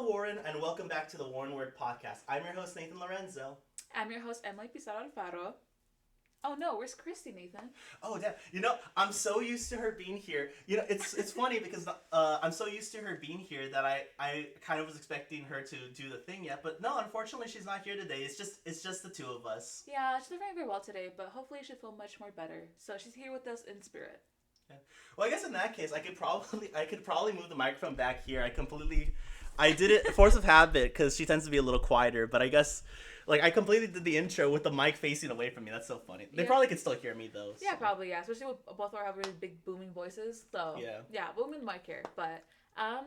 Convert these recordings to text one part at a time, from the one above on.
Hello, Warren, and welcome back to the Warren Word Podcast. I'm your host, Nathan Lorenzo. I'm your host, Emily Pizarro Alfaro. Oh no, where's Christy, Nathan? Oh, yeah. I'm so used to her being here. It's funny because I'm so used to her being here that I kind of was expecting her to do the thing yet, but no, unfortunately, she's not here today. It's just the two of us. Yeah, she's not feeling very well today, but hopefully she'll feel much more better. So she's here with us in spirit. Yeah. Well, I guess in that case, I could probably move the microphone back here. I did it force of habit because she tends to be a little quieter, but I guess. Like, I completely did the intro with the mic facing away from me. That's so funny. They probably could still hear me, though. So. Yeah, probably, yeah. Especially with both our have really big booming voices. So, yeah, booming mic here. But,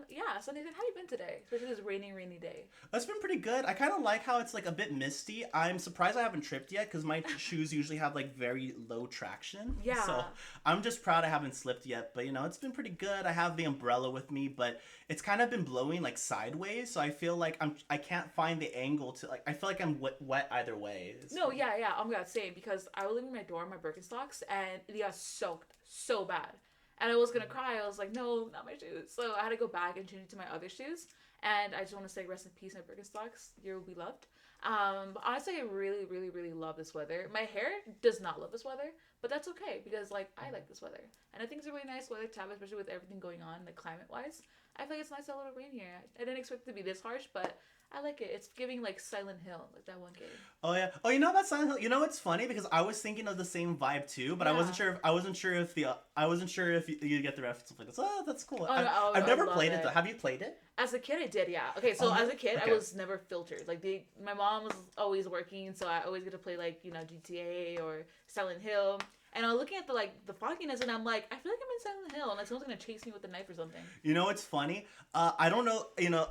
yeah. So, Nathan, how have you been today? Especially this rainy day. It's been pretty good. I kind of like how it's, like, a bit misty. I'm surprised I haven't tripped yet because my shoes usually have, like, very low traction. Yeah. So, I'm just proud I haven't slipped yet. But, it's been pretty good. I have the umbrella with me, but it's kind of been blowing, like, sideways. So, I feel like I can't find the angle to, like, I feel like I'm wet either way. Yeah. Oh my god, same. Because I was leaving my door in my Birkenstocks and they got soaked so bad. And I was gonna cry. I was like, no, not my shoes. So I had to go back and change it to my other shoes. And I just want to say rest in peace, my Birkenstocks. You will be loved. But honestly, I really, really, really love this weather. My hair does not love this weather, but that's okay because, like, I like this weather. And I think it's a really nice weather to have, especially with everything going on, like, climate-wise. I feel like it's nice to have a little rain here. I didn't expect it to be this harsh, but I like it. It's giving, like, Silent Hill, like that one game. Oh yeah. Oh, you know about Silent Hill? You know what's funny because I was thinking of the same vibe too, but I wasn't sure if you get the reference like this. Oh, that's cool. I've never played it though. Have you played it? As a kid, I did. Yeah. Okay. So as a kid, I was never filtered. Like my mom was always working, so I always get to play like GTA or Silent Hill. And I'm looking at the fogginess, and I'm like, I feel like I'm in Silent Hill, and like someone's gonna chase me with a knife or something. You know what's funny? I don't know.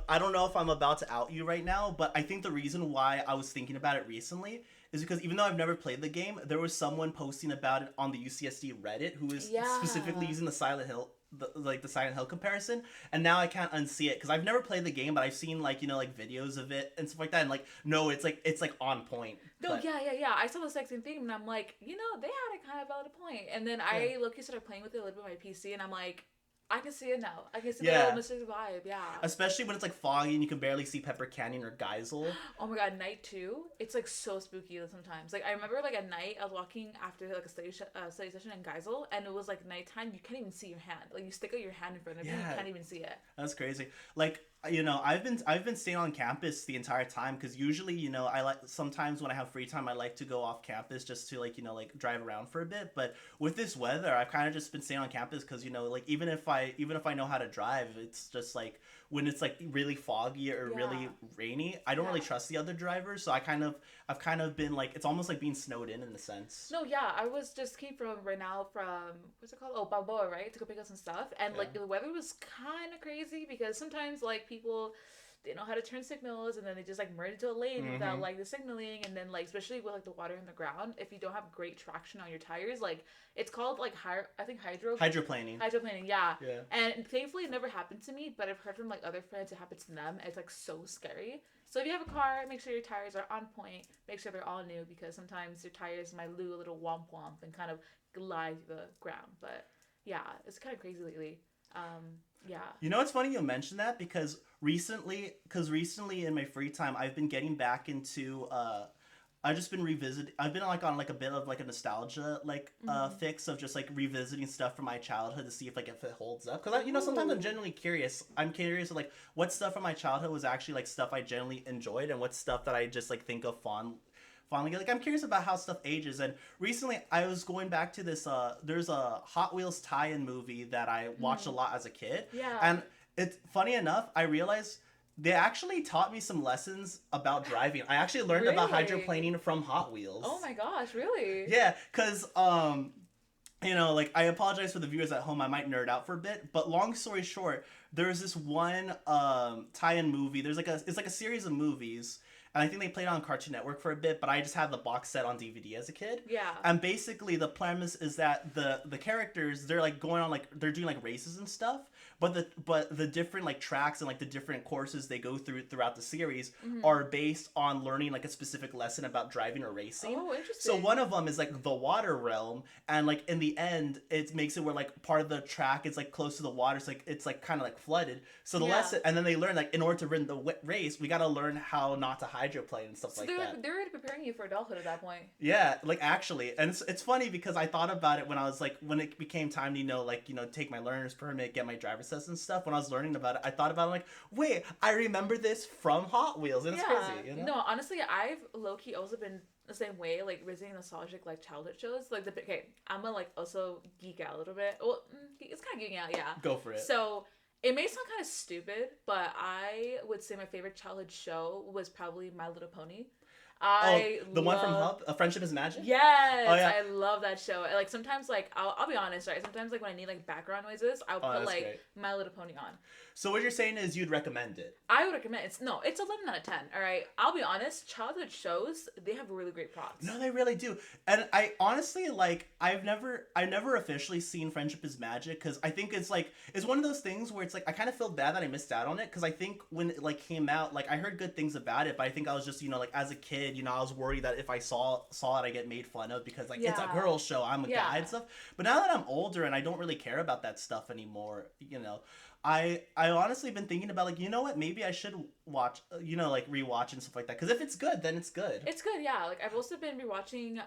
I don't know if I'm about to out you right now, but I think the reason why I was thinking about it recently is because even though I've never played the game, there was someone posting about it on the UCSD Reddit who was specifically using the Silent Hill. The Silent Hill comparison, and now I can't unsee it because I've never played the game, but I've seen like videos of it and stuff like that, and like no, it's like on point. No, but... yeah. I saw the exact same thing, and I'm like, they had a kind of valid point, and then I look started playing with it a little bit on my PC, and I'm like, I can see it now. I can see the little mystic vibe, yeah. Especially when it's like foggy and you can barely see Pepper Canyon or Geisel. Oh my god, night too. It's like so spooky sometimes. Like I remember like at night I was walking after like a study session in Geisel, and it was like nighttime. You can't even see your hand. Like you stick out your hand in front of you, you can't even see it. That's crazy. Like I've been staying on campus the entire time because usually I like sometimes when I have free time I like to go off campus just to like drive around for a bit. But with this weather, I've kind of just been staying on campus because like even if I know how to drive, it's just like when it's like really foggy or really rainy, I don't really trust the other drivers. So I've kind of been like, it's almost like being snowed in a sense. No, yeah, I was just came from right now from what's it called? Oh, Balboa, right? To go pick up some stuff, and like the weather was kind of crazy because sometimes like people they know how to turn signals and then they just like merge into a lane without like the signaling, and then like especially with like the water in the ground, if you don't have great traction on your tires, like it's called like hydroplaning, yeah. And thankfully it never happened to me, but I've heard from like other friends it happened to them, and it's like so scary. So if you have a car, make sure your tires are on point, make sure they're all new, because sometimes your tires might do a little womp womp and kind of glide to the ground. But yeah, it's kind of crazy lately. Yeah. It's funny you mentioned that because recently in my free time I've been getting back into I've just been revisiting. I've been like on like a bit of like a nostalgia fix of just like revisiting stuff from my childhood to see if if it holds up. Because sometimes I'm genuinely curious. I'm curious of like what stuff from my childhood was actually like stuff I generally enjoyed, and what stuff that I just like think of fondly. Like I'm curious about how stuff ages. And recently I was going back to this. There's a Hot Wheels tie-in movie that I watched a lot as a kid. Yeah. And it's funny enough, I realized they actually taught me some lessons about driving. I actually learned about hydroplaning from Hot Wheels. Oh my gosh, really? Yeah, because, like, I apologize for the viewers at home. I might nerd out for a bit. But long story short, there's this one tie-in movie. It's like a series of movies. And I think they played it on Cartoon Network for a bit, but I just had the box set on DVD as a kid. Yeah. And basically the premise is that the characters, they're like going on like, they're doing like races and stuff, but the different like tracks and like the different courses they go throughout the series Mm-hmm. are based on learning like a specific lesson about driving or racing. Oh, So interesting. one of them is like the water realm, and like in the end, it makes it where like part of the track is like close to the water, so like it's like kind of like flooded. So the Yeah. lesson, and then they learn like in order to win the race, we got to learn how not to hydroplane and stuff So like that. they're already preparing you for adulthood at that point. Yeah, like actually, and it's funny because I thought about it when I was like when it became time to take my learner's permit, get my driver's test and stuff. When I was learning about it, I thought about it like, wait, I remember this from Hot Wheels, and it's Yeah. crazy, you know? No, honestly, I've low key also been the same way, like visiting nostalgic like childhood shows. Like okay, I'm gonna like also geek out a little bit. Well, it's kind of geeking out, yeah. Go for it. So it may sound kind of stupid, but I would say my favorite childhood show was probably My Little Pony. The one from Hub, A Friendship is Magic. Yes, Oh yeah. I love that show. Like sometimes, like I'll be honest, right? Sometimes, like when I need like background noises, I'll put like great. My Little Pony on. So what you're saying is you'd recommend it? I would recommend it's 11 out of 10. All right, I'll be honest. Childhood shows they have really great props. No, they really do. And I honestly like I've never officially seen Friendship is Magic because I think it's one of those things where it's like I kind of feel bad that I missed out on it because I think when it like came out like I heard good things about it, but I think I was just like as a kid I was worried that if I saw it I get made fun of because like it's a girl show, I'm a guy and stuff. But now that I'm older and I don't really care about that stuff anymore, I honestly been thinking about like what, maybe I should watch like rewatch and stuff like that because if it's good then it's good. It's good, yeah. Like I've also been rewatching.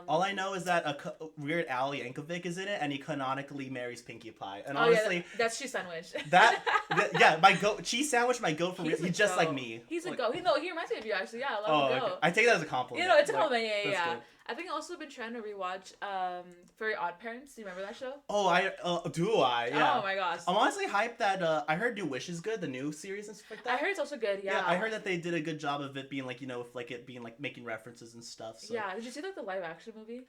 All I know is that Weird Al Yankovic is in it and he canonically marries Pinkie Pie. And honestly, that's cheese sandwich. My goat cheese sandwich. My goat for real. He's just like me. He's a like, goat. He reminds me of you actually. Yeah, I love him. Okay. I take that as a compliment. It's a compliment. Yeah. Good. I think I've also been trying to rewatch Very Odd Parents. Do you remember that show? Oh, do I? Yeah. Oh my gosh. I'm honestly hyped that I heard New Wish is good, the new series and stuff like that. I heard it's also good. Yeah. I heard that they did a good job of it being like with like it being like making references and stuff. So. Yeah. Did you see like the live action movie?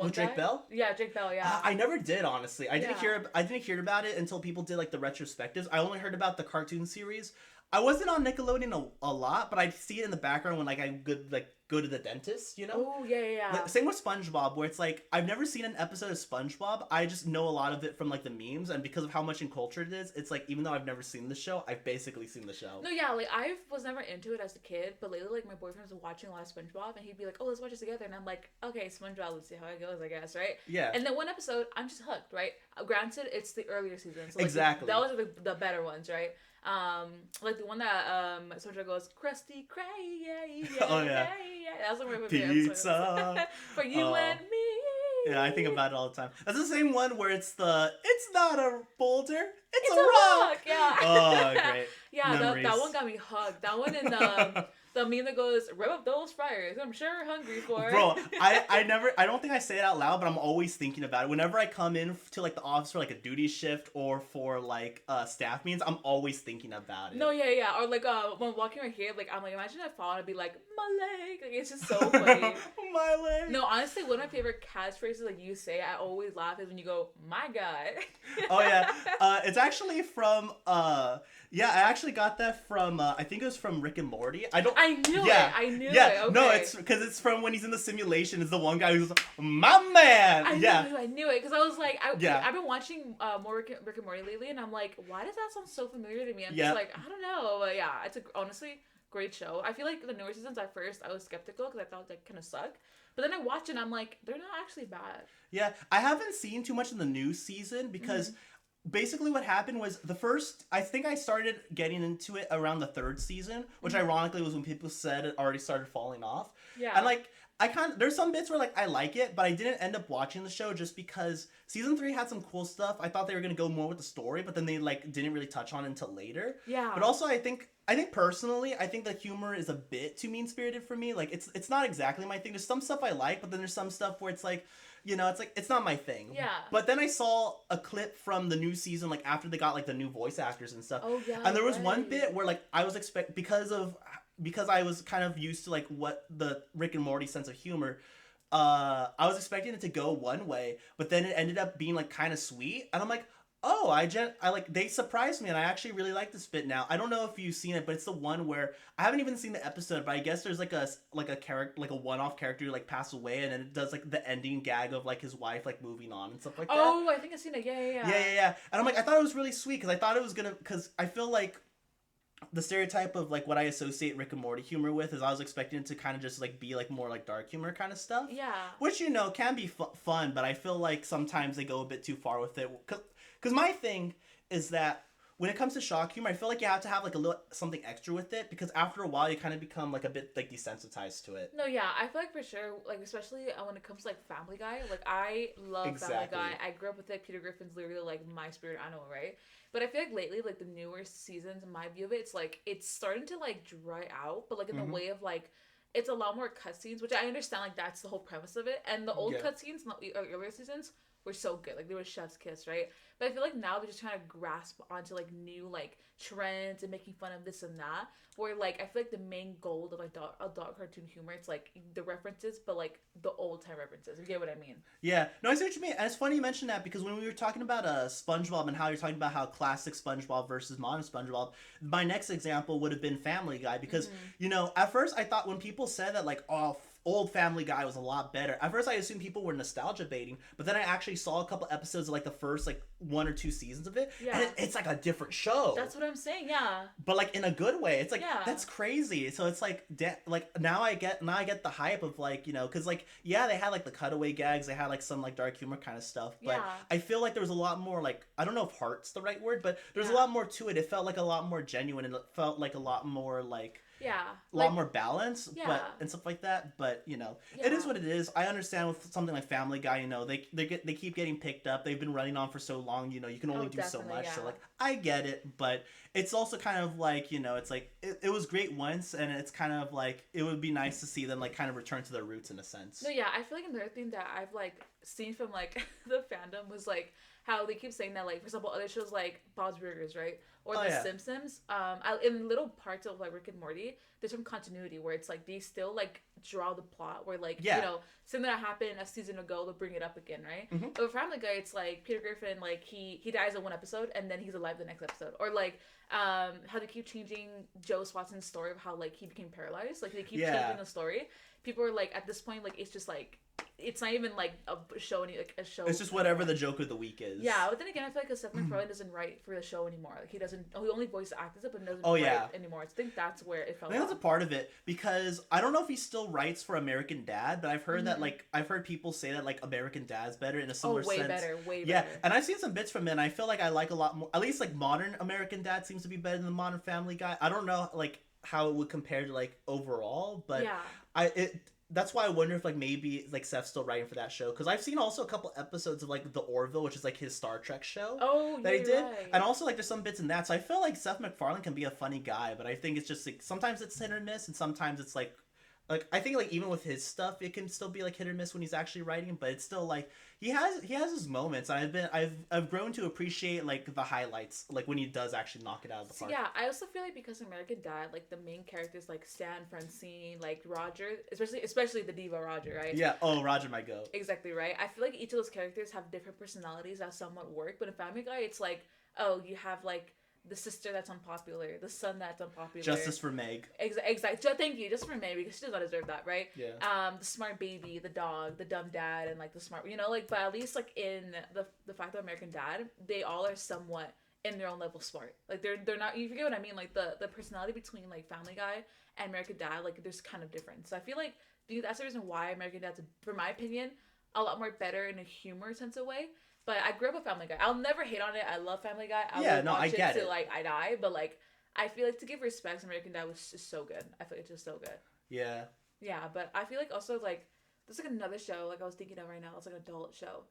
With Drake Bell? Yeah, Drake Bell. Yeah. I never did honestly. I didn't hear about it until people did like the retrospectives. I only heard about the cartoon series. I wasn't on Nickelodeon a lot, but I'd see it in the background when like I could like go to the dentist, Oh yeah. Like, same with SpongeBob, where it's like I've never seen an episode of SpongeBob. I just know a lot of it from like the memes, and because of how much in culture it is, it's like even though I've never seen the show, I've basically seen the show. No, yeah, like I was never into it as a kid, but lately like my boyfriend was watching a lot of SpongeBob, and he'd be like, "Oh, let's watch it together," and I'm like, "Okay, SpongeBob, let's see how it goes, I guess, right?" Yeah. And then one episode, I'm just hooked, right? Granted, it's the earlier seasons, so, like, exactly. That was the better ones, right? Like the one that SpongeBob goes, "Krusty Krab, yeah." Oh yeah. That was one of my favorite Pizza for you and me. Yeah, I think about it all the time. That's the same one where it's not a boulder, it's a rock. Yeah. Oh, great. Yeah, that one got me hugged. That one in the meme that goes, "Rev up those fryers. I'm sure hungry for." Bro, I don't think I say it out loud, but I'm always thinking about it. Whenever I come in to like the office for like a duty shift or for like staff meetings, I'm always thinking about it. No, yeah. Or like when walking right here, like I'm like, imagine I fall and I'd be like, "My leg." Like it's just so funny. My leg. No, honestly, one of my favorite catchphrases like you say, I always laugh is when you go, "My God." Oh yeah. It's actually from yeah, I actually got that from I think it was from Rick and Morty. I knew it. Okay. No, it's because it's from when he's in the simulation. It's the one guy who's my man. I knew it because I was like, I've been watching more Rick and Morty lately, and I'm like, why does that sound so familiar to me? I'm just like, I don't know. But yeah, it's honestly great show. I feel like the newer seasons at first I was skeptical because I thought they kind of suck. But then I watch it and I'm like, they're not actually bad. Yeah, I haven't seen too much in the new season because basically what happened was I think I started getting into it around the third season, which ironically was when people said it already started falling off. Yeah. And like there's some bits where like I like it, but I didn't end up watching the show just because season 3 had some cool stuff. I thought they were gonna go more with the story, but then they like didn't really touch on it until later. Yeah. But also I think personally, I think the humor is a bit too mean-spirited for me. Like it's not exactly my thing. There's some stuff I like, but then there's some stuff where it's like, it's like it's not my thing. Yeah. But then I saw a clip from the new season, like after they got like the new voice actors and stuff. Oh yeah. And there was one bit where like I was because I was kind of used to like what the Rick and Morty sense of humor. I was expecting it to go one way, but then it ended up being like kind of sweet, and I'm like, Oh, I like they surprised me, and I actually really like this bit now. I don't know if you've seen it, but it's the one where I haven't even seen the episode, but I guess there's like a character, like a one-off character who like pass away, and then it does like the ending gag of like his wife like moving on and stuff like that. Oh, I think I've seen it. Yeah, yeah, Yeah, yeah. yeah, yeah. And I'm like, I thought it was really sweet because I thought it was gonna, because I feel like the stereotype of like what I associate Rick and Morty humor with is I was expecting it to kind of just like be like more like dark humor kind of stuff, Yeah. which can be fun, but I feel like sometimes they go a bit too far with it. Because my thing is that when it comes to shock humor, I feel like you have to have like a little something extra with it because after a while you kind of become like a bit like desensitized to it. No, yeah, I feel like for sure, like especially when it comes to like Family Guy, like I love Family Exactly. Guy. I grew up with it. Peter Griffin's literally like my spirit animal, right? But I feel like lately, like the newer seasons, in my view of it, it's like it's starting to like dry out, but like in the Mm-hmm. way of like it's a lot more cutscenes, which I understand like that's the whole premise of it. And the old Yeah. cutscenes, not the earlier seasons, were so good. Like they were chef's kiss, right? But I feel like now they're just trying to grasp onto like new like trends and making fun of this and that. Where like I feel like the main goal of like adult cartoon humor, it's like the references, but like the old time references. You get what I mean? Yeah, no, I see what you mean. And it's funny you mentioned that because when we were talking about SpongeBob and how you're talking about how classic SpongeBob versus modern SpongeBob, my next example would have been Family Guy because at first I thought when people said that like old Family Guy was a lot better. At first I assumed people were nostalgia baiting, but then I actually saw a couple episodes of like the first like 1 or 2 seasons of it, Yeah. and it's like a different show. That's what I'm saying. Yeah. But like in a good way. It's like Yeah. that's crazy. So it's like like now I get the hype of like, cuz like yeah, they had like the cutaway gags, they had like some like dark humor kind of stuff, but Yeah. I feel like there was a lot more like I don't know if heart's the right word, but there's a Yeah. lot more to it. It felt like a lot more genuine and it felt like a lot more like Yeah. a lot more balance, Yeah. but and stuff like that. But it Yeah. is what it is. I understand with something like Family Guy, they keep getting picked up. They've been running on for so long. You can only Oh, do so definitely, much. yeah. So like I get it, but it's also kind of like it's like it was great once, and it's kind of like it would be nice to see them like kind of return to their roots in a sense. No, yeah, I feel like another thing that I've like seen from like the fandom was like how they keep saying that like for example other shows like Bob's Burgers, right, or Oh, The yeah. Simpsons, in little parts of like Rick and Morty, there's some continuity where it's like they still like draw the plot where like Yeah. something that happened a season ago they'll bring it up again, right? Mhm. But with Family Guy, it's like Peter Griffin like he dies in one episode and then he's alive the next episode, or like how they keep changing Joe Swatson's story of how like he became paralyzed, like they keep Yeah. changing the story. People are like at this point like it's just like it's not even like a show like a show. It's just whatever the joke of the week is. Yeah, but then again, I feel like Seth MacFarlane doesn't write for the show anymore. Like he doesn't. Oh, he only voice acts it, but doesn't Oh, write yeah. anymore. I think that's where it fell I think off. that's a part of it because I don't know if he still writes for American Dad, but I've heard that like I've heard people say that like American Dad's better in a Oh, similar way sense. better, way Yeah, better. and I've seen some bits from it, and I feel like I like a lot more. At least like modern American Dad seems to be better than the modern Family Guy. I don't know like how it would compare to like overall, but Yeah. that's why I wonder if like maybe like Seth's still writing for that show because I've seen also a couple episodes of like the Orville, which is like his Star Trek show Oh, that he you're did, right. and also like there's some bits in that. So I feel like Seth MacFarlane can be a funny guy, but I think it's just like sometimes it's hit or miss, and sometimes it's like I think like even with his stuff, it can still be like hit or miss when he's actually writing, but it's still like he has his moments. And I've grown to appreciate like the highlights, like when he does actually knock it out of the park. Yeah, I also feel like because American Dad, like the main characters like Stan, Francine, like Roger, especially the diva Roger, right? Yeah. Oh, Roger, my goat. Exactly, right. I feel like each of those characters have different personalities that somewhat work, but in Family Guy, it's like, oh, you have like the sister that's unpopular, the son that's unpopular. Justice for Meg. Exactly. Thank you, just for May, because she does not deserve that, right? Yeah. The smart baby, the dog, the dumb dad, and like the smart, like. But at least like in the fact of American Dad, they all are somewhat in their own level smart. Like they're not. You forget what I mean? Like the personality between like Family Guy and American Dad, like there's kind of difference. So I feel like that's the reason why American Dad's, for my opinion, a lot more better in a humor sense of way. But I grew up with Family Guy. I'll never hate on it. I love Family Guy. I will watch it till like I die. But like I feel like to give respect, American Dad was just so good. I feel like it's just so good. Yeah. Yeah, but I feel like also like there's like another show like I was thinking of right now. It's like an adult show.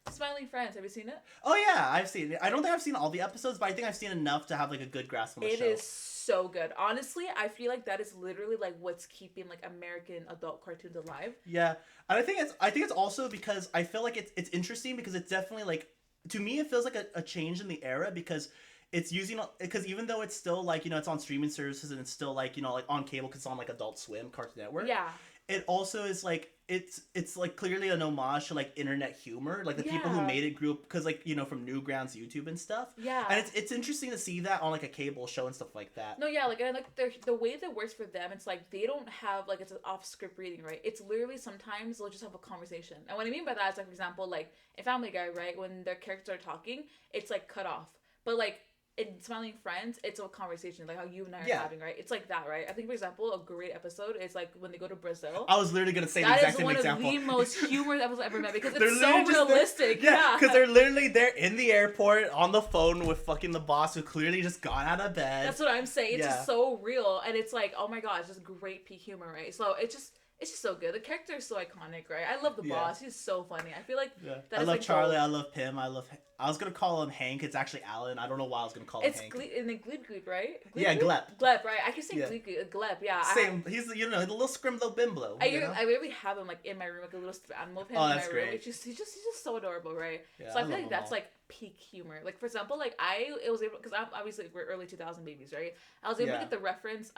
Smiling Friends. Have you seen it? Oh yeah, I've seen it. I don't think I've seen all the episodes, but I think I've seen enough to have like a good grasp on the show. It is so good. Honestly, I feel like that is literally like what's keeping like American adult cartoons alive. Yeah, and I think it's also because I feel like it's interesting because it's definitely like to me it feels like a change in the era because it's using because even though it's still like it's on streaming services and it's still like like on cable because it's on like Adult Swim, Cartoon Network. Yeah. it also is like it's like clearly an homage to like internet humor, like the people who made it grew up because like from Newgrounds YouTube and stuff. Yeah, and it's interesting to see that on like a cable show and stuff like that. No, yeah, like and like the way that works for them, it's like they don't have like it's an off script reading, right? It's literally sometimes they'll just have a conversation, and what I mean by that is like for example, like in Family Guy, right, when their characters are talking, it's like cut off, but like in Smiling Friends, it's a conversation like how you and I are having, right? It's like that, right? I think for example, a great episode is like when they go to Brazil. I was literally gonna say the exact same example. That is one of the most humorous episodes I've ever met because it's so realistic. Yeah, because they're literally there in the airport on the phone with fucking the boss who clearly just got out of bed. That's what I'm saying. It's just so real, and it's like, oh my god, it's just great peak humor, right? So it's just so good. The character is so iconic, right? I love the boss. He's so funny. I feel like I love Charlie. I love Pim. I was gonna call him Hank. It's actually Alan. I don't know why I was gonna call him Hank. And then Gleb, right? Gleb. Gleb, right? I keep saying Gleb. Yeah. Same. He's the little scrimlo bimbo. I really have him like in my room, like a little animal of him in my room. He's just so adorable, right? Yeah, so I feel like that's like peak humor. Like for example, like it was able because obviously we're early 2000 babies, right? I was able to get the reference.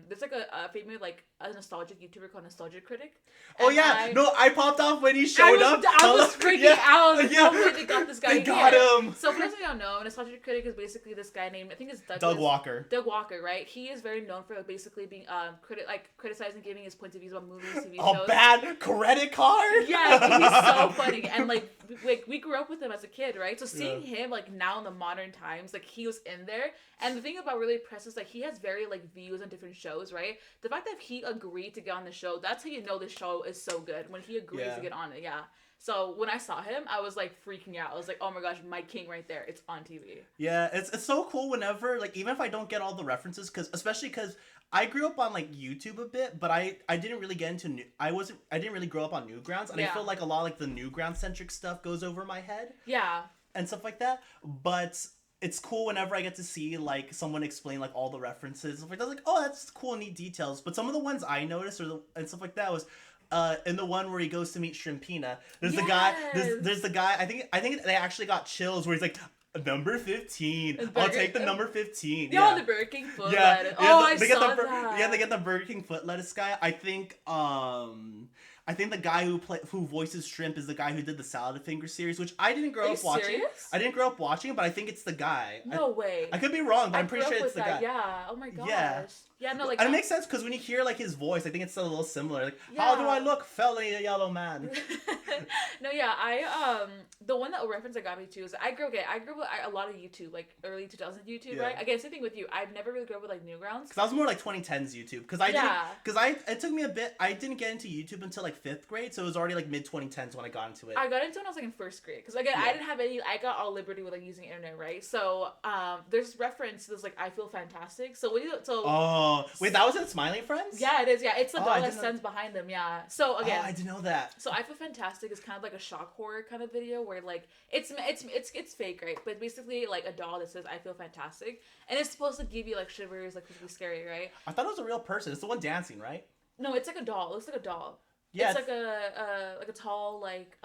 There's like a famous like a nostalgic YouTuber called Nostalgia Critic. Oh yeah, I popped off when he showed up. I was freaking out. I was so glad they got this guy. They got him. So for those of you don't know, Nostalgia Critic is basically this guy named I think it's Doug Walker. Doug Walker, right? He is very known for basically being criticizing, giving his points of views about movies, TV shows. A bad credit card. Yeah, he's so funny, and like we grew up with him as a kid, right? So seeing him like now in the modern times, like he was in there, and the thing about really Press is like he has very like views on different shows, right? The fact that he agreed to get on the show, that's how you know the show is so good when he agrees to get on it. Yeah. So when I saw him, I was like freaking out. I was like, "Oh my gosh, my king right there! It's on TV." Yeah, it's so cool whenever like even if I don't get all the references, especially because I grew up on like YouTube a bit, but I didn't really get into I didn't really grow up on Newgrounds, and I feel like a lot of like the Newgrounds centric stuff goes over my head. Yeah. And stuff like that, but it's cool whenever I get to see like someone explain like all the references. Like, I was like, oh, that's cool, neat details. But some of the ones I noticed and stuff like that was. In the one where he goes to meet Shrimpina, there's the guy. There's the guy. I think they actually got chills where he's like, number 15. I'll take the number 15. Yeah, the Burger King foot lettuce. I saw that. Yeah, they get the Burger King foot lettuce guy. I think the guy who voices Shrimp is the guy who did the Salad Finger series, which I didn't grow up watching. Serious? I didn't grow up watching, but I think it's the guy. No way. I could be wrong, but I'm pretty sure it's the guy. Yeah. Oh my gosh. Yeah, no, like... And it makes sense, because when you hear, like, his voice, I think it's a little similar. Like, how do I look, felly yellow man? No, yeah, the one that reference that got me too is I grew up with a lot of YouTube, like, early 2000s YouTube, right? Again, same thing with you. I've never really grew up with, like, Newgrounds. Because I was more, like, 2010s YouTube. It took me a bit, I didn't get into YouTube until, like, 5th grade, so it was already, like, mid-2010s when I got into it. I got into it when I was, like, in 1st grade. Because, again, I didn't have I got all liberty with, like, using internet, right? So, there's reference to this, like, I Feel Fantastic. Oh, wait, that was in Smiling Friends? Yeah, it is. Yeah, it's the doll that stands behind them. Yeah. So again, I didn't know that. So I Feel Fantastic is kind of like a shock horror kind of video where like it's fake, right? But basically like a doll that says I feel fantastic, and it's supposed to give you like shivers, like really scary, right? I thought it was a real person. It's the one dancing, right? No, it's like a doll. It looks like a doll. Yeah, it's like a tall like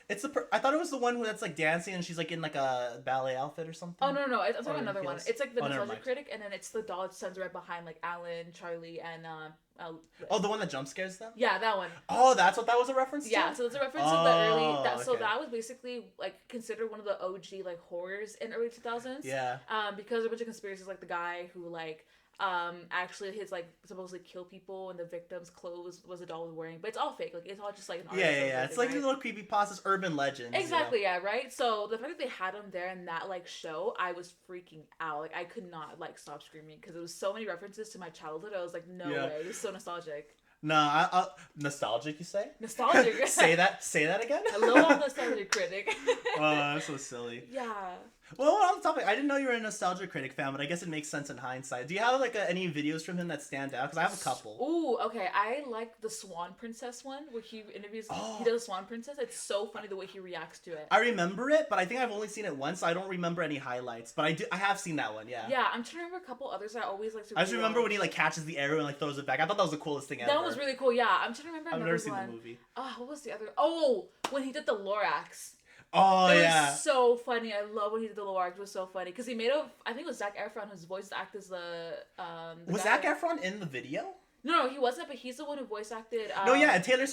I thought it was the one that's like dancing and she's like in like a ballet outfit or something. Oh no, it's like another one. It's like the Nostalgia Critic, and then it's the doll that stands right behind like Alan, Charlie, and the one that jump scares them. Yeah, that one. Oh, that's what that was a reference to. Yeah, so it's a reference to the early. So that was basically like considered one of the OG like horrors in early 2000s. Yeah. Because a bunch of conspiracies, like the guy who like. Actually his like supposedly kill people and the victim's clothes was a doll was wearing, but it's all fake. Like it's all just like an yeah. It's like little creepypastas, urban legends. Exactly, yeah, right. So the fact that they had him there in that like show, I was freaking out. Like I could not like stop screaming because it was so many references to my childhood. I was like, no way, it was so nostalgic. No, nostalgic. You say nostalgic. Say that again. Hello, Nostalgia Critic. Oh, that's so silly. Yeah. Well, on the topic, I didn't know you were a Nostalgia Critic fan, but I guess it makes sense in hindsight. Do you have like any videos from him that stand out? Because I have a couple. Ooh, okay. I like the Swan Princess one where he interviews. He does a Swan Princess. It's so funny the way he reacts to it. I remember it, but I think I've only seen it once. So I don't remember any highlights, but I have seen that one. Yeah. Yeah, I'm trying to remember a couple others I always like to. I just remember when he like catches the arrow and like throws it back. I thought that was the coolest thing ever. That was really cool. Yeah, I'm trying to remember. I've never seen the movie. What was the other? Oh, when he did the Lorax. Oh, it was so funny. I love when he did the Lorax. It was so funny because he made I think it was Zac Efron whose voice act as the was guy. Zac Efron in the video? No, he wasn't, but he's the one who voice acted. No, yeah, and Taylor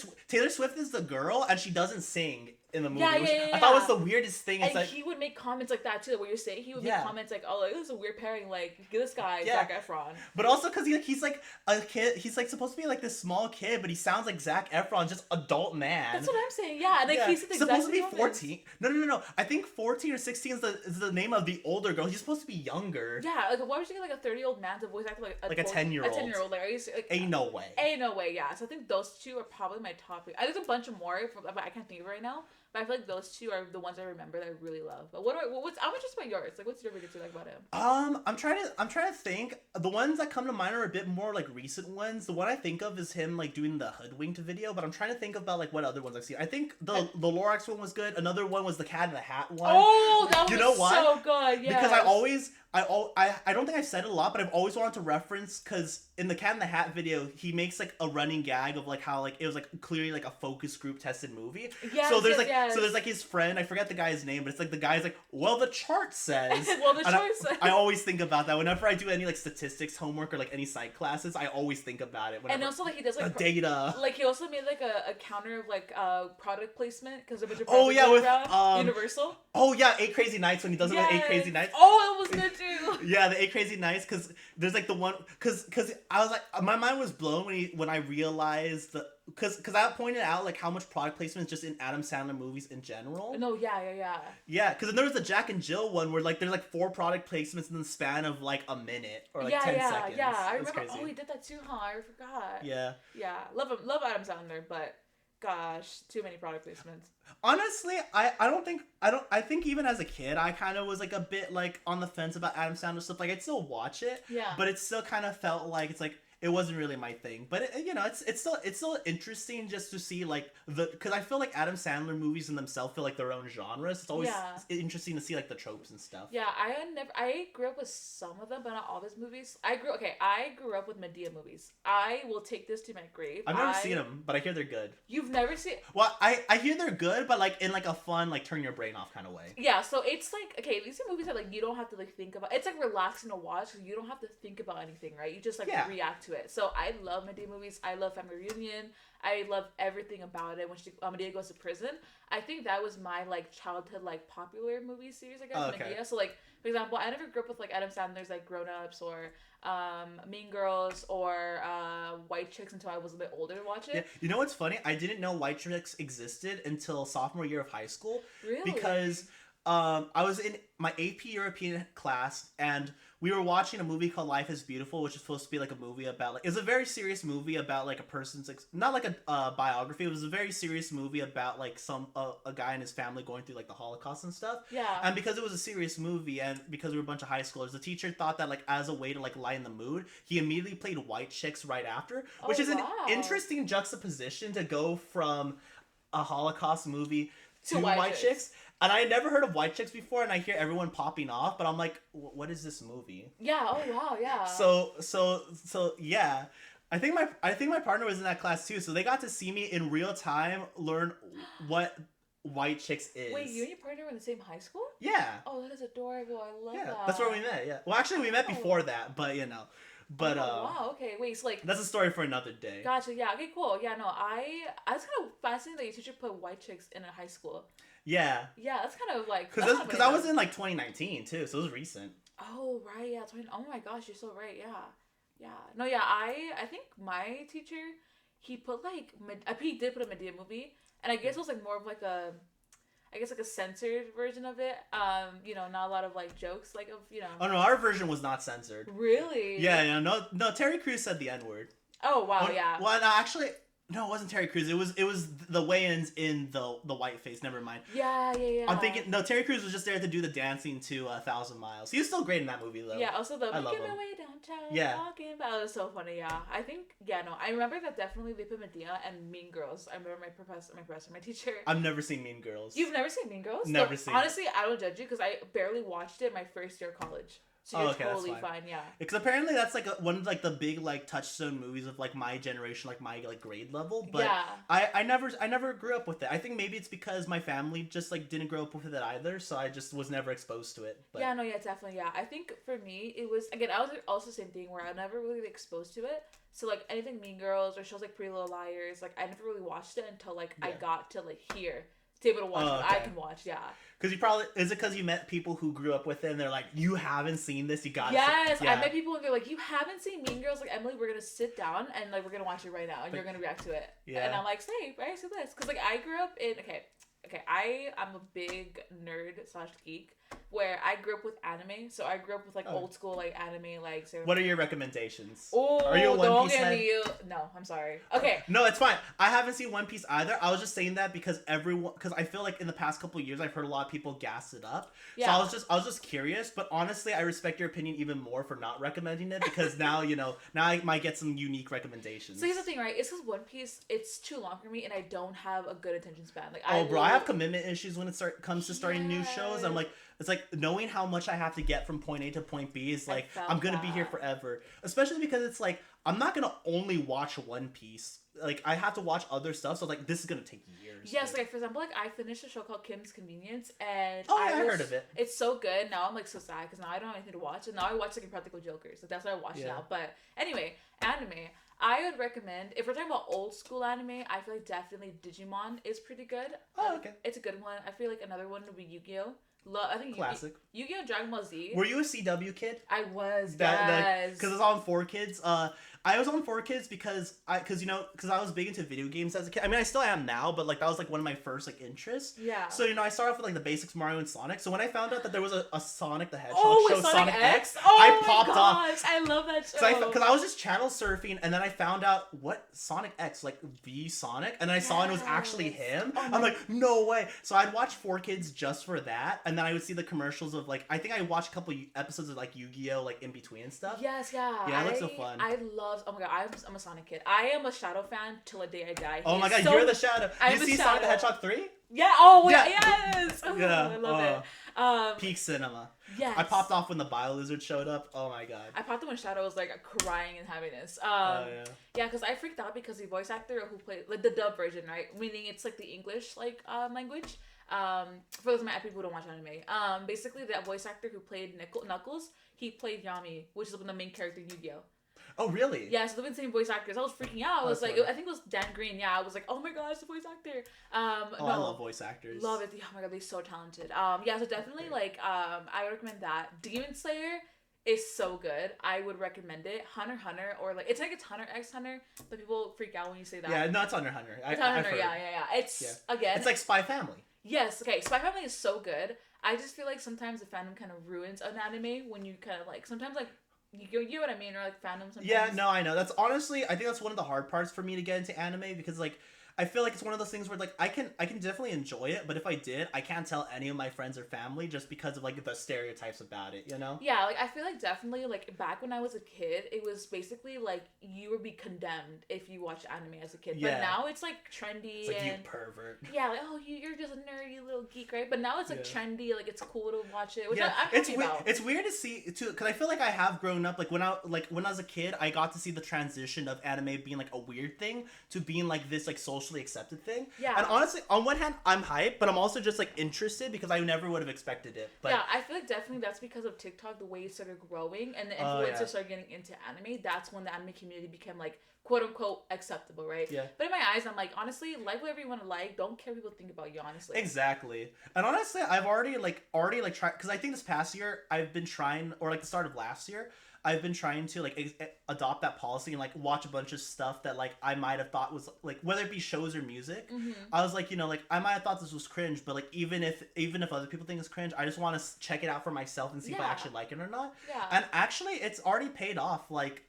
Swift is the girl, and she doesn't sing in the movie. Yeah, which yeah, yeah, I thought yeah. was the weirdest thing. It's And like, he would make comments like that too. What you're saying, he would Yeah. make comments like, "Oh, like, this is a weird pairing. Like, get this guy, Yeah. Zac Efron." but also because he's like a kid. He's like supposed to be like this small kid, but he sounds like Zac Efron, just adult man. That's what I'm saying. Yeah, and like Yeah. he's the exact supposed to be same 14. No. I think 14 or 16 is the name of the older girl. He's supposed to be younger. Yeah, like why would you get like a 30-year-old man to voice act like Like a 10-year-old. A 10-year-old, like, are you like? Ain't no way. Ain't no way. Yeah, so I think those two are probably my top. There's a bunch of more, but I can't think of it right now. But I feel like those two are the ones I remember that I really love. But I'm interested by yours. Like, what's your biggest like about him? I'm trying to think. The ones that come to mind are a bit more like recent ones. The one I think of is him like doing the hoodwinked video, but I'm trying to think about like what other ones I've seen. I think the Lorax one was good. Another one was the Cat in the Hat one. Oh, that you was know why? so good. Yeah. Because I don't think I've said it a lot, but I've always wanted to reference because in the Cat in the Hat video, he makes like a running gag of like how like it was like clearly like a focus group tested movie. Yes, so there's yes. so there's like his friend, I forget the guy's name, but it's like the guy's like, well, the chart says. Well, the And chart says. I always think about that whenever I do any like statistics homework or like any psych classes. I always think about it. And also like he does like the data. Like he also made like a counter of like product placement because a bunch of Oh yeah, with Universal. Oh yeah, 8 Crazy Nights when he does it with 8 Crazy Nights. Oh, it was good too. Yeah, the 8 Crazy Nights because there's like the one because I was like my mind was blown when I realized the because I pointed out like how much product placement is just in Adam Sandler movies in general. No, yeah. Yeah, because then there was the Jack and Jill one where like there's like 4 product placements in the span of like a minute or like 10 seconds. Yeah, I That's remember. crazy. Oh, he did that too, huh? I forgot. Yeah. Yeah, love him. Love Adam Sandler, but gosh, too many product placements. Honestly, I think even as a kid, I kind of was like a bit like on the fence about Adam Sandler stuff. Like I'd still watch it, Yeah. but it still kind of felt like it's like it wasn't really my thing. But it's still interesting just to see like because I feel like Adam Sandler movies in themselves feel like their own genres. It's always interesting to see like the tropes and stuff. Yeah, I grew up with some of them, but not all his movies. I grew up with Medea movies. I will take this to my grave. I've never seen them, but I hear they're good. You've never seen? Well, I hear they're good, but like in like a fun like turn your brain off kind of way. Yeah, so it's like okay, these are movies that like you don't have to like think about. It's like relaxing to watch because you don't have to think about anything, right? You just like react to it. So I love Medea movies. I love Family Reunion. I love everything about it. When Medea goes to prison, I think that was my like childhood like popular movie series. I guess Medea. So like for example, I never grew up with like Adam Sandler's like Grown Ups or Mean Girls or White Chicks until I was a bit older to watch it. Yeah. You know what's funny? I didn't know White Chicks existed until sophomore year of high school. Really? Because I was in my AP European class and we were watching a movie called Life is Beautiful, which is supposed to be like a movie about like it's a very serious movie about like a person's not like a biography. It was a very serious movie about like a guy and his family going through like the Holocaust and stuff. Yeah. And because it was a serious movie and because we were a bunch of high schoolers, the teacher thought that like as a way to like lighten the mood, he immediately played White Chicks right after, which is an interesting juxtaposition to go from a Holocaust movie to White Chicks. And I had never heard of White Chicks before, and I hear everyone popping off, but I'm like, what is this movie? Yeah. Oh wow. Yeah. So yeah, I think my partner was in that class too, so they got to see me in real time learn what White Chicks is. Wait, you and your partner were in the same high school? Yeah. Oh, that is adorable. I love that. That's where we met. Yeah. Well, actually, we met before that, but you know. But wow, okay, wait, so like that's a story for another day. Gotcha, yeah, okay, cool. Yeah, no, I was kind of fascinated that your teacher put White Chicks in a high school. Yeah. Yeah, that's kind of like because I was in like 2019 too, so it was recent. Oh right, yeah, oh my gosh, you're so right, yeah. No, yeah, I think my teacher he put like he did put a Medea movie, and I guess it was like more of like a. I guess like a censored version of it. Not a lot of like jokes like of. Oh no, our version was not censored. Really? Yeah, no. Terry Crews said the N-word. Oh wow, yeah. Well, no, actually, no, it wasn't Terry Crews. It was the weigh-ins in the whiteface. Never mind. Yeah. I'm thinking no. Terry Crews was just there to do the dancing to 1,000 Miles. He was still great in that movie though. Yeah. Also the I love him. way downtown. Yeah. Talking about it was so funny. Yeah. I think I remember that definitely they put Medea and Mean Girls. I remember my teacher. I've never seen Mean Girls. You've never seen Mean Girls? Never seen. Honestly, I don't judge you because I barely watched it my first year of college. So you're okay, that's totally fine. fine. Yeah. Because apparently that's like one of like the big like touchstone movies of like my generation, like my like grade level. But Yeah. I never grew up with it. I think maybe it's because my family just like didn't grow up with it either, so I just was never exposed to it. But Yeah, no, yeah, definitely, yeah. I think for me, it was, again, I was also the same thing where I never really like, exposed to it. So, like, anything Mean Girls or shows like Pretty Little Liars, like, I never really watched it until, like, I yeah. got to, like, here to be able to watch what I Okay. can watch, yeah. Because you probably is it because you met people who grew up with it and they're like, you haven't seen this, you got Yes, yeah. I met people and they're like, you haven't seen Mean Girls? Like, Emily, we're gonna sit down and, like, we're gonna watch it right now and you're gonna react to it. Yeah. And I'm like, say, right, see this. Because, like, I grew up in, okay, I'm a big nerd/geek where I grew up with anime. So I grew up with like old school like anime like. What are your recommendations? Oh, are you a One Piece head? No, I'm sorry. Okay. No, it's fine. I haven't seen One Piece either. I was just saying that because I feel like in the past couple of years I've heard a lot of people gas it up. Yeah. So I was just curious, but honestly I respect your opinion even more for not recommending it because now now I might get some unique recommendations. So here's the thing, right? It's because One Piece it's too long for me and I don't have a good attention span. Like I have commitment issues when it comes to starting new shows. I'm like it's like knowing how much I have to get from point A to point B is like I'm gonna be here forever. Especially because it's like I'm not gonna only watch One Piece. Like I have to watch other stuff, so like this is gonna take years. Yes, like for example, like I finished a show called Kim's Convenience, and I heard of it. It's so good. Now I'm like so sad because now I don't have anything to watch, and now I watch like Impractical Jokers. Like that's what I watch now. But anyway, anime. I would recommend if we're talking about old school anime. I feel like definitely Digimon is pretty good. Oh, okay. It's a good one. I feel like another one would be Yu-Gi-Oh. I think classic. Yu-Gi-Oh! And Dragon Ball Z. Were you a CW kid? I was. Yes. Because it's on 4Kids. I was on 4Kids because I was big into video games as a kid. I mean, I still am now, but like that was like one of my first like interests. Yeah. So I started off with like the basics, Mario and Sonic. So when I found out that there was a Sonic the Hedgehog show, Sonic X, I popped off. I love that show. Because I was just channel surfing, and then I found out what Sonic X, like the Sonic, and then I saw it was actually him. I'm like, no way. So I'd watch 4Kids just for that, and then I would see the commercials of like I think I watched a couple episodes of like Yu-Gi-Oh like in between and stuff. Yes, yeah. Yeah, it looks so fun. I love. Oh my god, I'm a Sonic kid. I am a Shadow fan till the day I die. Oh my god, you're the Shadow. You see Sonic the Hedgehog 3? Yeah. Oh wait, yeah. Yes. Oh, yeah. I love it. Peak cinema. Yes. I popped off when the Bio Lizard showed up. Oh my god. I popped up when Shadow was like crying in happiness. Yeah, because I freaked out because the voice actor who played like the dub version, right? Meaning it's like the English like language. For those of my people who don't watch anime, basically that voice actor who played Knuckles, he played Yami, which is the main character in Yu-Gi-Oh. Oh really? Yeah, so they're the same voice actors. I was freaking out. I was like, I think it was Dan Green. Yeah, I was like, oh my god, it's the voice actor. I love voice actors. Love it. Oh my god, they're so talented. Yeah, so definitely like I would recommend that. Demon Slayer is so good. I would recommend it. Hunter x Hunter or like it's Hunter x Hunter, but people freak out when you say that. Yeah, no, it's Hunter x Hunter. It's Hunter, yeah. It's again. It's like Spy Family. Yes. Okay. Spy Family is so good. I just feel like sometimes the fandom kind of ruins an anime when you kind of like sometimes like. You know what I mean, or like fandom sometimes. Yeah, no, I know. That's honestly, I think that's one of the hard parts for me to get into anime because like I feel like it's one of those things where like I can definitely enjoy it, but if I did, I can't tell any of my friends or family just because of like the stereotypes about it, you know? Yeah, like I feel like definitely like back when I was a kid, it was basically like you would be condemned if you watched anime as a kid. Yeah. But now it's like trendy. It's like and, you pervert. Yeah, like you're just a nerdy little geek, right? But now it's like trendy, like it's cool to watch it, which I'm happy about. It's weird to see too, because I feel like I have grown up. Like when I was a kid, I got to see the transition of anime being like a weird thing to being like this like socially accepted thing. Yeah. And honestly, on one hand, I'm hyped, but I'm also just like interested because I never would have expected it. But yeah, I feel like definitely that's because of TikTok, the way it started growing, and the influencers started getting into anime. That's when the anime community became like quote unquote acceptable, right? Yeah. But in my eyes, I'm like, honestly, like whatever you want to like. Don't care what people think about you, honestly. Exactly. And honestly, I've already tried because I think this past year I've been trying, or like the start of last year, I've been trying to like adopt that policy and like watch a bunch of stuff that like I might have thought was like whether it be shows or music. Mm-hmm. I was like, like I might have thought this was cringe, but like even if other people think it's cringe, I just want to check it out for myself and see if I actually like it or not. Yeah. And actually, it's already paid off. Like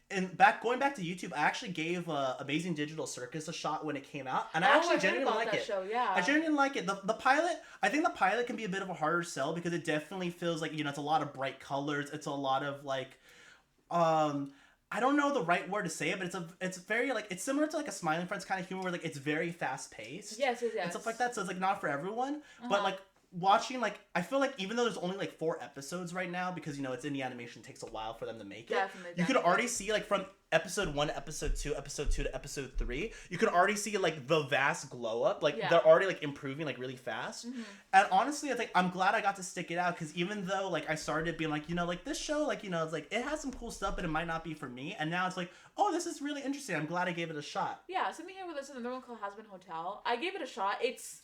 and going back to YouTube, I actually gave Amazing Digital Circus a shot when it came out, and I actually genuinely like it. Show, yeah. I genuinely like it. The pilot, I think the pilot can be a bit of a harder sell because it definitely feels like it's a lot of bright colors. It's a lot of like, I don't know the right word to say it, but it's very like it's similar to like a Smiling Friends kind of humor where like it's very fast paced. Yes. And stuff like that. So it's like not for everyone, but like. watching, like, I feel like even though there's only like 4 episodes right now, because it's indie animation, takes a while for them to make it. Definitely. You could already see, like, from episode 1 to episode 2, episode 2 to episode 3, you can already see, like, the vast glow up. Like, they're already, like, improving, like, really fast. And honestly, I think I'm glad I got to stick it out, because even though, like, I started being like, like, this show, like, it's like, it has some cool stuff, but it might not be for me. And now it's like, oh, this is really interesting. I'm glad I gave it a shot. Yeah, something here with this another one called Husband Hotel. I gave it a shot. It's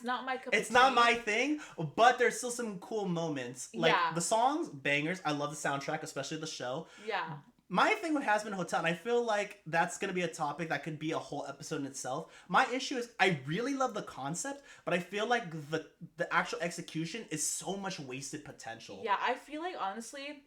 not my cup of tea. It's not my thing, but there's still some cool moments. Like, the songs, bangers. I love the soundtrack, especially the show. Yeah. My thing with Has Been Hotel, and I feel like that's going to be a topic that could be a whole episode in itself. My issue is I really love the concept, but I feel like the actual execution is so much wasted potential. Yeah, I feel like, honestly,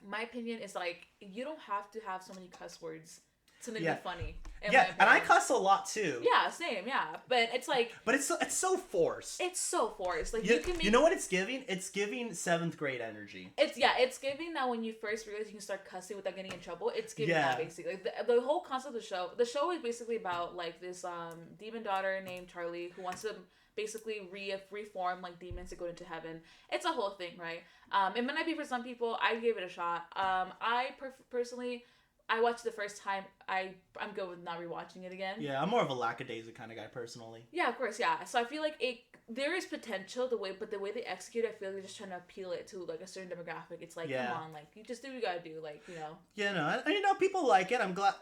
my opinion is, like, you don't have to have so many cuss words to make it funny. Yeah, and I cuss a lot too. Yeah, same, yeah. But it's like... But it's so forced. It's so forced. Like, you can make... You know what it's giving? It's giving 7th grade energy. It's giving that when you first realize you can start cussing without getting in trouble. It's giving that, basically. Like, the whole concept of the show is basically about, like, this demon daughter named Charlie who wants to basically reform, like, demons to go into heaven. It's a whole thing, right? It might not be for some people. I gave it a shot. Personally... I watched the first time. I'm good with not rewatching it again. Yeah, I'm more of a lackadaisy kind of guy personally. Yeah, of course, yeah. So I feel like there is potential but the way they execute, I feel like they're just trying to appeal it to, like, a certain demographic. It's like, come on, like, you just do what you gotta do, like, Yeah, no, and people like it. I'm glad.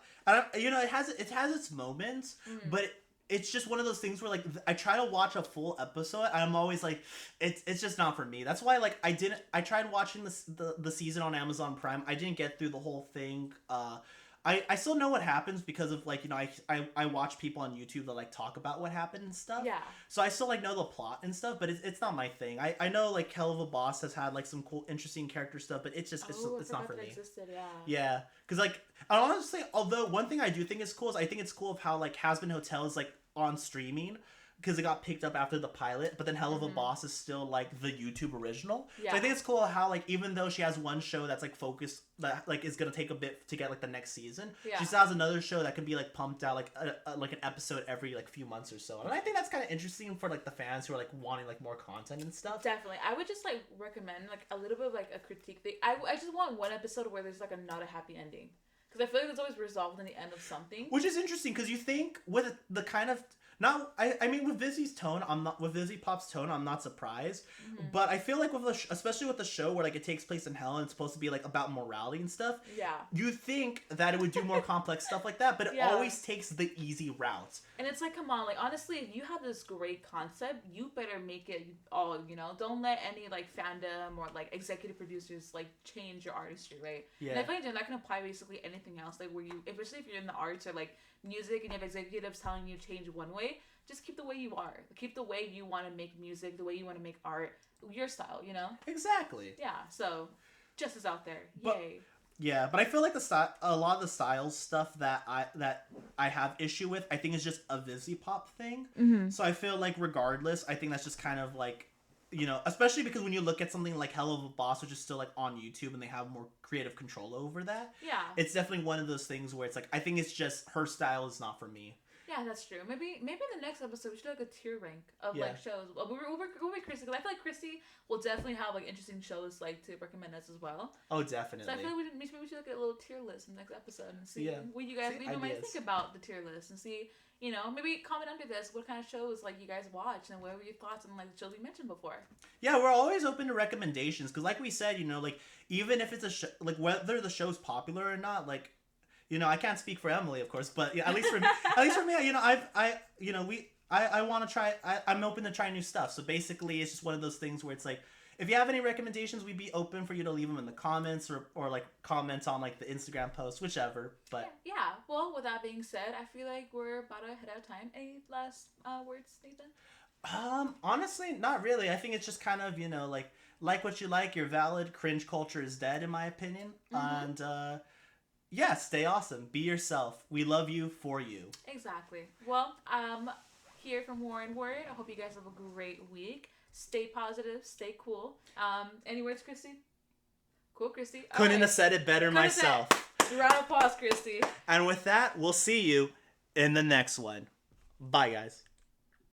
It has its moments, but. It's just one of those things where, like, I try to watch a full episode and I'm always like, it's just not for me. That's why, like, I tried watching the season on Amazon Prime. I didn't get through the whole thing. I still know what happens because of, like, I watch people on YouTube that, like, talk about what happened and stuff. Yeah. So I still, like, know the plot and stuff, but it's not my thing. I know, like, Hell of a Boss has had, like, some cool, interesting character stuff, but it's not for me. Existed, yeah. Yeah. Because, like, honestly, although one thing I do think is cool is I think it's cool of how, like, Has Been Hotel is, like, on streaming because it got picked up after the pilot, but then Hell of a Boss is still, like, the YouTube original. Yeah. So I think it's cool how, like, even though she has one show that's, like, focused, that, like, is gonna take a bit to get, like, the next season, she still has another show that can be, like, pumped out, like, like an episode every, like, few months or so. And I think that's kind of interesting for, like, the fans who are, like, wanting, like, more content and stuff. Definitely. I would just, like, recommend, like, a little bit of, like, a critique thing. I just want one episode where there's, like, not a happy ending. Because I feel like it's always resolved in the end of something. Which is interesting, because you think with the kind of... I mean, with Vizzy's tone, with Vizzy Pop's tone, I'm not surprised. But I feel like especially with the show where, like, it takes place in hell and it's supposed to be, like, about morality and stuff. Yeah. You think that it would do more complex stuff like that, but it always takes the easy route. And it's like, come on, like, honestly, if you have this great concept, you better make it all, Don't let any, like, fandom or, like, executive producers, like, change your artistry, right? Yeah. And I feel like that can apply basically anything else, like, especially if you're in the arts or, like, music and you have executives telling you to change one way, just keep the way you are. Keep the way you want to make music, the way you want to make art, your style, Exactly. Yeah, so justice out there. Yay. Yeah, but I feel like a lot of the styles stuff that I have issue with, I think is just a Vizzy Pop thing. Mm-hmm. So I feel like regardless, I think that's just kind of like, especially because when you look at something like Hell of a Boss, which is still, like, on YouTube and they have more creative control over that. Yeah. It's definitely one of those things where it's like, I think it's just her style is not for me. Yeah, that's true. Maybe in the next episode we should do, like, a tier rank of like shows. We'll be Christy, because I feel like Christy will definitely have, like, interesting shows, like, to recommend us as well. Oh, definitely. So I feel like maybe we should look at a little tier list in the next episode and see what you guys might think about the tier list and see. Maybe comment under this what kind of shows, like, you guys watch and what were your thoughts on, like, the shows we mentioned before. Yeah, we're always open to recommendations because, like we said, like, even if it's a like, whether the show's popular or not, like, I can't speak for Emily, of course, but at least for me, I want to try. I'm open to try new stuff. So basically, it's just one of those things where it's like, if you have any recommendations, we'd be open for you to leave them in the comments or like comment on, like, the Instagram post, whichever. But yeah. Well, with that being said, I feel like we're about to head out of time. Any last words, Nathan? Honestly, not really. I think it's just kind of, like what you like. You're valid. Cringe culture is dead, in my opinion. Mm-hmm. And yeah, stay awesome. Be yourself. We love you for you. Exactly. Well, here from Warren Word. I hope you guys have a great week. Stay positive. Stay cool. Any words, Christy? Cool, Christy. Couldn't have said it better myself. Round of applause, Christy. And with that, we'll see you in the next one. Bye, guys.